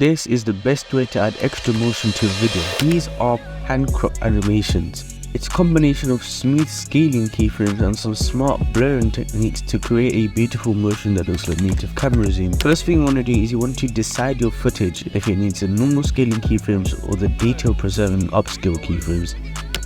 this is the best way to add extra motion to a video. These are pan crop animations. It's a combination of smooth scaling keyframes and some smart blurring techniques to create a beautiful motion that looks like native camera zoom. First thing you want to do is you want to decide your footage if it needs the normal scaling keyframes or the detail preserving upscale keyframes.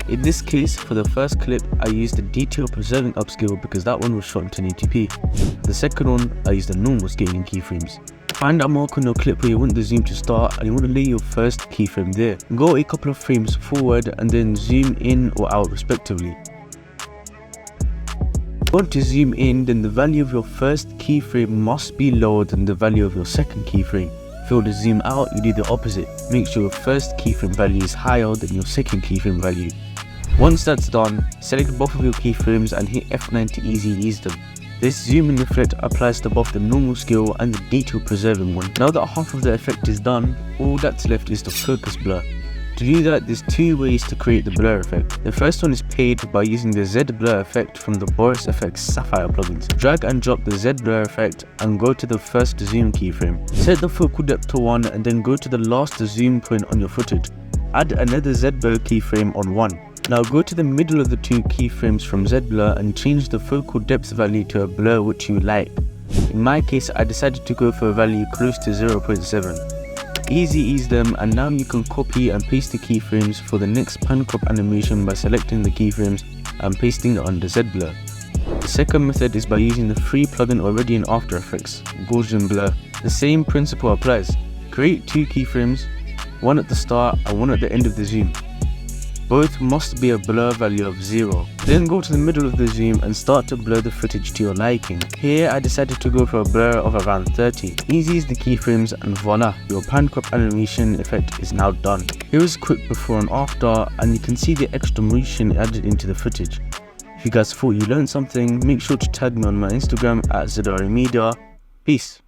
In this case, for the first clip, I used the detail preserving upscale because that one was shot in 1080p. The second one, I used the normal scaling keyframes. Find a mark on your clip where you want the zoom to start and you want to lay your first keyframe there. Go a couple of frames forward and then zoom in or out respectively. If you want to zoom in, then the value of your first keyframe must be lower than the value of your second keyframe. If you want to zoom out, you do the opposite. Make sure your first keyframe value is higher than your second keyframe value. Once that's done, select both of your keyframes and hit F9 to easy ease them. This zoom in effect applies to both the normal scale and the detail preserving one. Now that half of the effect is done, all that's left is the focus blur. To do that, there's two ways to create the blur effect. The first one is paid by using the Z blur effect from the Boris effects Sapphire plugins. Drag and drop the Z blur effect and go to the first zoom keyframe. Set the focal depth to 1 and then go to the last zoom point on your footage. Add another Z blur keyframe on 1. Now go to the middle of the two keyframes from Z blur and change the focal depth value to a blur which you like. In my case, I decided to go for a value close to 0.7. Easy ease them, and now you can copy and paste the keyframes for the next pan crop animation by selecting the keyframes and pasting it on the Z blur. The second method is by using the free plugin already in After Effects, Gaussian blur. The same principle applies. Create two keyframes, one at the start and one at the end of the zoom. Both must be a blur value of 0. Then go to the middle of the zoom and start to blur the footage to your liking. Here I decided to go for a blur of around 30. Easy is the keyframes and voila, your pan crop animation effect is now done. Here is a quick before and after, and you can see the extra motion added into the footage. If you guys thought you learned something, make sure to tag me on my Instagram at ZariMedia. Peace.